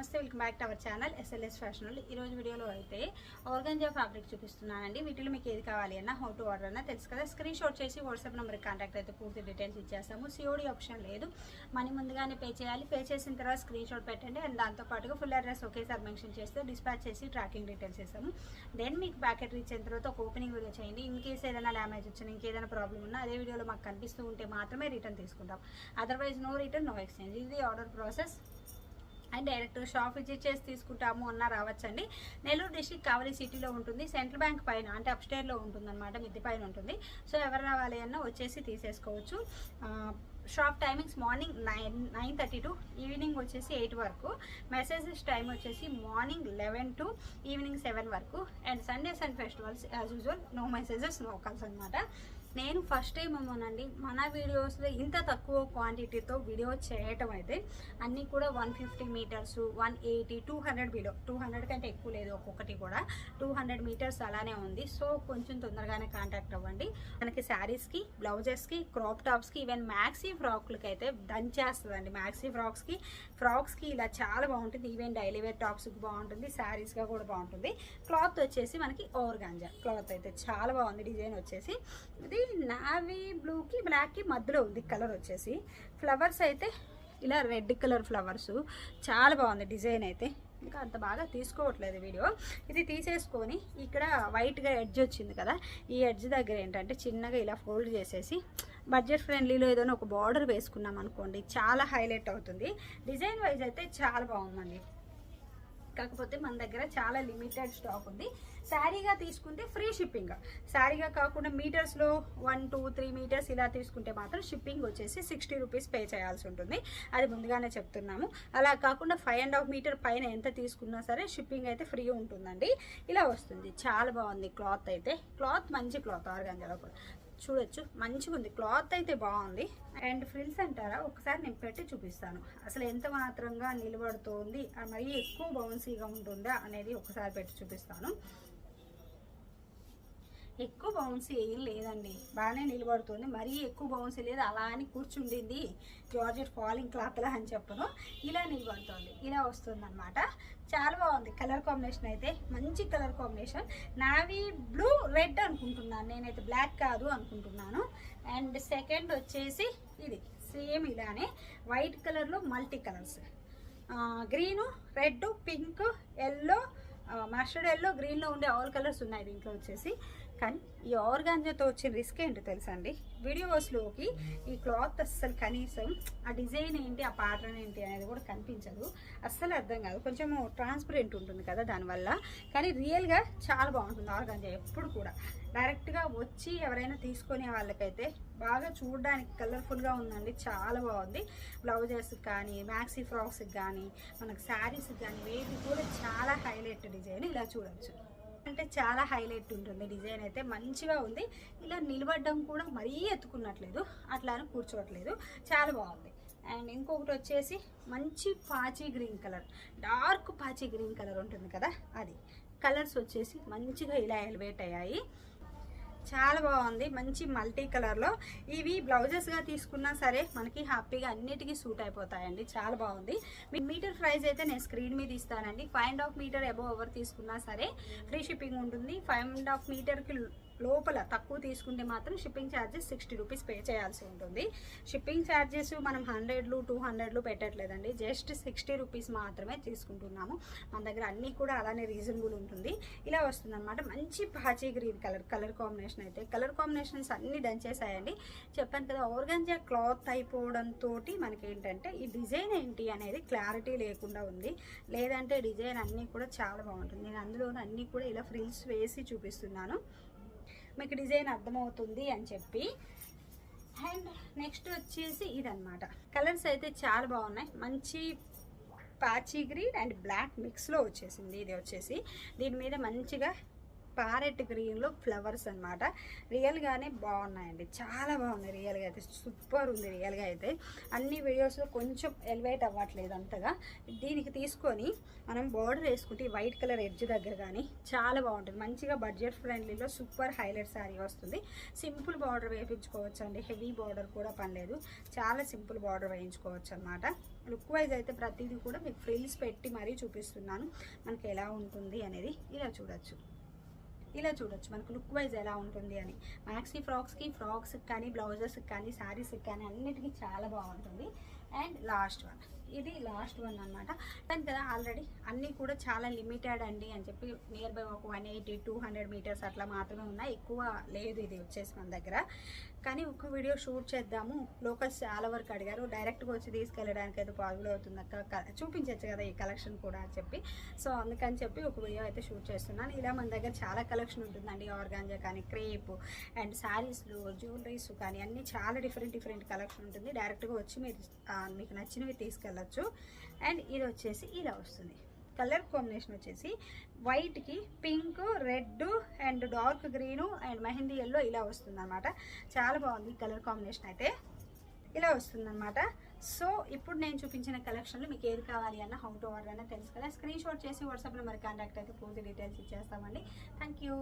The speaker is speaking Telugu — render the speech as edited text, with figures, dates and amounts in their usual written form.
నమస్తే, welcome back to our channel SLS fashion. ఈ రోజు వీడియోలో అయితే ఆర్గాంజా ఫ్యాబ్రిక్ చూపిస్తున్నానండి. వీటిలో మీకు ఏది కావాలి అన్నా, హౌ టు ఆర్డర్ అన్నా తెలుసు కదా. స్క్రీన్ షాట్ చేసి వాట్సాప్ నెంబర్కి కాంటాక్ట్ అయితే పూర్తి డీటెయిల్స్ ఇచ్చేస్తాము. COD ఆప్షన్ లేదు, మనీ ముందుగానే పే చేయాలి. పే చేసిన తర్వాత స్క్రీన్ షాట్ పెట్టండి. అండ్ దాంతోపాటుగా ఫుల్ అడ్రస్ ఒకేసారి మెన్షన్ చేస్తే డిస్పాచ్ చేసి ట్రాకింగ్ డీటెయిల్స్ ఇస్తాము. దెన్ మీకు ప్యాకెట్ రీచ్ అయిన తర్వాత ఒక ఓపెనింగ్ వీడియో చేయండి. ఇన్ కేసు ఏదైనా డ్యామేజ్ వచ్చినా, ఇంకేదైనా ప్రాబ్లం ఉన్నా అదే వీడియోలో మాకు కనిపిస్తూ ఉంటే మాత్రమే రిటర్న్ తీసుకుంటాం. Otherwise no return, no exchange. ఇది order process. And direct shop visit చేసి తీసుకుంటాము అన్నా రావచ్చండి. నెల్లూరు డిస్ట్రిక్ట్ కావలి సిటీలో ఉంటుంది. సెంట్రల్ బ్యాంక్ పైన అంటే అప్స్టేర్లో ఉంటుంది అనమాట, మిద్ది పైన ఉంటుంది. సో ఎవరు రావాలి అన్నా వచ్చేసి తీసేసుకోవచ్చు. Shop timings morning 9:30 to evening వచ్చేసి 8 వరకు. మెసేజెస్ టైం వచ్చేసి మార్నింగ్ 11 టు ఈవినింగ్ 7 వరకు. And Sundays and festivals as usual no messages, no calls అనమాట. నేను ఫస్ట్ టైం ఏమోనండి మన వీడియోస్లో ఇంత తక్కువ క్వాంటిటీతో వీడియో చేయటం. అయితే అన్నీ కూడా 150 మీటర్స్, 180, 200 బిలో, 200 కంటే ఎక్కువ లేదు. ఒక్కొక్కటి కూడా 200 మీటర్స్ అలానే ఉంది. సో కొంచెం తొందరగానే కాంటాక్ట్ అవ్వండి. మనకి శారీస్కి, బ్లౌజెస్కి, క్రాప్ టాప్స్కి, ఈవెన్ మ్యాక్సీ ఫ్రాక్లకి అయితే దంచేస్తుందండి. మ్యాక్సీ ఫ్రాక్స్కి ఇలా చాలా బాగుంటుంది. ఈవెన్ డైలీ వేర్ టాప్స్కి బాగుంటుంది, శారీస్గా కూడా బాగుంటుంది. క్లాత్ వచ్చేసి మనకి ఆర్గాంజా క్లాత్ అయితే చాలా బాగుంది. డిజైన్ వచ్చేసి ఇది నావీ బ్లూకి బ్లాక్కి మధ్యలో ఉంది. కలర్ వచ్చేసి ఫ్లవర్స్ అయితే ఇలా రెడ్ కలర్ ఫ్లవర్స్ చాలా బాగుంది. డిజైన్ అయితే ఇంకా అంత బాగా తీసుకోవట్లేదు వీడియో. ఇది తీసేసుకొని ఇక్కడ వైట్గా ఎడ్జ్ వచ్చింది కదా, ఈ ఎడ్జ్ దగ్గర ఏంటంటే చిన్నగా ఇలా ఫోల్డ్ చేసేసి బడ్జెట్ ఫ్రెండ్లీలో ఏదైనా ఒక బార్డర్ వేసుకున్నాం అనుకోండి, చాలా హైలైట్ అవుతుంది. డిజైన్ వైజ్ అయితే చాలా బాగుందండి. కాకపోతే మన దగ్గర చాలా లిమిటెడ్ స్టాక్ ఉంది. శారీగా తీసుకుంటే ఫ్రీ షిప్పింగ్. శారీగా కాకుండా మీటర్స్లో 1, 2, 3 మీటర్స్ ఇలా తీసుకుంటే మాత్రం షిప్పింగ్ వచ్చేసి 60 రూపీస్ పే చేయాల్సి ఉంటుంది. అది ముందుగానే చెప్తున్నాము. అలా కాకుండా 5.5 మీటర్ పైన ఎంత తీసుకున్నా సరే షిప్పింగ్ అయితే ఫ్రీ ఉంటుందండి. ఇలా వస్తుంది. చాలా బాగుంది క్లాత్ అయితే. క్లాత్ మంచి క్లాత్, ఆర్గాంజాలో కూడా చూడొచ్చు, మంచిగా ఉంది. క్లాత్ అయితే బాగుంది. అండ్ ఫ్రిల్స్ అంటారా, ఒకసారి నేను పెట్టి చూపిస్తాను అసలు ఎంత మాత్రంగా నిలబడుతోంది, మరీ ఎక్కువ బౌన్సీగా ఉంటుందా అనేది ఒకసారి పెట్టి చూపిస్తాను. ఎక్కువ బౌన్సీ ఏం లేదండి, బాగానే నిలబడుతుంది. మరీ ఎక్కువ బౌన్సీ లేదు, అలా అని కూర్చుండింది జార్జెట్ ఫాలింగ్ క్లాత్లా అని చెప్పను. ఇలా నిలబడుతుంది, ఇలా వస్తుంది అనమాట. చాలా బాగుంది. కలర్ కాంబినేషన్ అయితే మంచి colour combination. Navy blue red అనుకుంటున్నాను నేనైతే, బ్లాక్ కాదు అనుకుంటున్నాను. అండ్ సెకండ్ వచ్చేసి ఇది సేమ్ ఇలానే వైట్ కలర్లో multi colours, green, red, pink, yellow, mustard yellow, గ్రీన్లో ఉండే ఆల్ కలర్స్ ఉన్నాయి దీంట్లో వచ్చేసి. కానీ ఈ ఆర్గాంజాతో వచ్చిన రిస్క్ ఏంటో తెలుసా అండి, వీడియోస్లోకి ఈ క్లాత్ అస్సలు కనీసం ఆ డిజైన్ ఏంటి, ఆ ప్యాటర్న్ ఏంటి అనేది కూడా కనిపించదు, అస్సలు అర్థం కాదు. కొంచెము ట్రాన్స్పరెంట్ ఉంటుంది కదా దానివల్ల. కానీ రియల్గా చాలా బాగుంటుంది ఆర్గాంజా ఎప్పుడు కూడా. డైరెక్ట్గా వచ్చి ఎవరైనా తీసుకునే వాళ్ళకైతే బాగా చూడడానికి కలర్ఫుల్గా ఉందండి, చాలా బాగుంది. బ్లౌజెస్కి కానీ, మ్యాక్సీ ఫ్రాక్స్కి కానీ, మనకు శారీస్కి కానీ వేటి కూడా చాలా హైలైట్ డిజైన్. ఇలా చూడొచ్చు అంటే చాలా హైలైట్ ఉంటుంది. డిజైన్ అయితే మంచిగా ఉంది. ఇలా నిలబడడం కూడా మరీ ఎత్తుకున్నట్లేదు, అట్లా అని కూర్చోవట్లేదు, చాలా బాగుంది. అండ్ ఇంకొకటి వచ్చేసి మంచి పాచి గ్రీన్ కలర్, డార్క్ పాచి గ్రీన్ కలర్ ఉంటుంది కదా, అది కలర్స్ వచ్చేసి మంచిగా ఇలా ఎలివేట్ అయ్యాయి. చాలా బాగుంది. మంచి మల్టీ కలర్లో ఇవి బ్లౌజెస్గా తీసుకున్నా సరే మనకి హ్యాపీగా అన్నిటికీ సూట్ అయిపోతాయండి. చాలా బాగుంది. మీటర్ ప్రైస్ అయితే నేను స్క్రీన్ మీద ఇస్తానండి. 5.5 మీటర్ అబోవ్ ఎవరు తీసుకున్నా సరే ఫ్రీ షిప్పింగ్ ఉంటుంది. 5.5 మీటర్కి లోపల తక్కువ తీసుకుంటే మాత్రం షిప్పింగ్ ఛార్జెస్ 60 రూపీస్ పే చేయాల్సి ఉంటుంది. షిప్పింగ్ ఛార్జెస్ మనం 100లు 200లు పెట్టట్లేదండి, జస్ట్ 60 రూపీస్ మాత్రమే తీసుకుంటున్నాము. మన దగ్గర అన్నీ కూడా అలానే రీజనబుల్ ఉంటుంది. ఇలా వస్తుంది అనమాట. మంచి పాచి గ్రీన్ కలర్ కాంబినేషన్ అయితే. కలర్ కాంబినేషన్స్ అన్నీ దంచేసాయండి. చెప్పాను కదా, ఆర్గాంజా క్లాత్ అయిపోవడంతో మనకి ఏంటంటే ఈ డిజైన్ ఏంటి అనేది క్లారిటీ లేకుండా ఉంది. లేదంటే డిజైన్ అన్నీ కూడా చాలా బాగుంటుంది. నేను అందులో అన్నీ కూడా ఇలా ఫ్రిల్స్ వేసి చూపిస్తున్నాను, మీకు డిజైన్ అర్థమవుతుంది అని చెప్పి. అండ్ నెక్స్ట్ వచ్చేసి ఇదన్నమాట. కలర్స్ అయితే చాలా బాగున్నాయి. మంచి పాచి గ్రీన్ అండ్ బ్లాక్ మిక్స్లో వచ్చేసింది. ఇది వచ్చేసి దీని మీద మంచిగా ప్యారెట్ గ్రీన్లో ఫ్లవర్స్ అనమాట. రియల్గానే బాగున్నాయండి, చాలా బాగున్నాయి. రియల్గా అయితే సూపర్ ఉంది. రియల్గా అయితే అన్ని వీడియోస్లో కొంచెం ఎలివేట్ అవ్వట్లేదు అంతగా. దీనికి తీసుకొని మనం బార్డర్ వేసుకుంటే వైట్ కలర్ ఎడ్జ్ దగ్గర కానీ చాలా బాగుంటుంది. మంచిగా బడ్జెట్ ఫ్రెండ్లీలో సూపర్ హైలైట్ శారీ వస్తుంది. సింపుల్ బార్డర్ వేయించుకోవచ్చు అండి, హెవీ బార్డర్ కూడా పనిలేదు. చాలా సింపుల్ బార్డర్ వేయించుకోవచ్చు అనమాట. లుక్ వైజ్ అయితే ప్రతిదీ కూడా మీకు ఫ్రిల్స్ పెట్టి మరీ చూపిస్తున్నాను మనకి ఎలా ఉంటుంది అనేది. ఇలా చూడొచ్చు మనకు లుక్ వైజ్ ఎలా ఉంటుంది అని. మ్యాక్సీ ఫ్రాక్స్కి కానీ బ్లౌజెస్కి కానీ శారీస్కి కానీ అన్నిటికీ చాలా బాగుంటుంది. అండ్ లాస్ట్ వన్, ఇది లాస్ట్ వన్ అనమాట. దాని కదా ఆల్రెడీ అన్నీ కూడా చాలా లిమిటెడ్ అండి అని చెప్పి నియర్ బై ఒక 180-200 మీటర్స్ అట్లా మాత్రమే ఉన్నాయి, ఎక్కువ లేదు ఇది వచ్చేసి మన దగ్గర. కానీ ఒక వీడియో షూట్ చేద్దాము, లోకల్స్ చాలా వరకు అడిగారు, డైరెక్ట్గా వచ్చి తీసుకెళ్ళడానికి అయితే పాసిబుల్ అవుతుంది అక్క, చూపించవచ్చు కదా ఈ కలెక్షన్ కూడా అని చెప్పి. సో అందుకని చెప్పి ఒక వీడియో అయితే షూట్ చేస్తున్నాను. ఇలా మన దగ్గర చాలా కలెక్షన్ ఉంటుందండి, ఆర్గాంజా కానీ క్రేప్ అండ్ శారీస్లు జ్యువెలరీస్ కానీ అన్నీ చాలా డిఫరెంట్ కలెక్షన్ ఉంటుంది. డైరెక్ట్గా వచ్చి మీరు మీకు నచ్చినవి తీసుకెళ్ళచ్చు. అండ్ ఇది వచ్చేసి ఇలా వస్తుంది. కలర్ కాంబినేషన్ వచ్చేసి వైట్కి pink, red and dark green and mehndi yellow ఇలా వస్తుంది అనమాట. చాలా బాగుంది కలర్ కాంబినేషన్ అయితే, ఇలా వస్తుంది అనమాట. సో ఇప్పుడు నేను చూపించిన కలెక్షన్లో మీకు ఏది కావాలి అన్న హౌ టు ఆర్డర్ అన్న తెలుసు కదా. స్క్రీన్ షాట్ చేసి వాట్సాప్లో మరి కాంటాక్ట్ అయితే పూర్తి డీటెయిల్స్ ఇచ్చేస్తామండి. Thank you.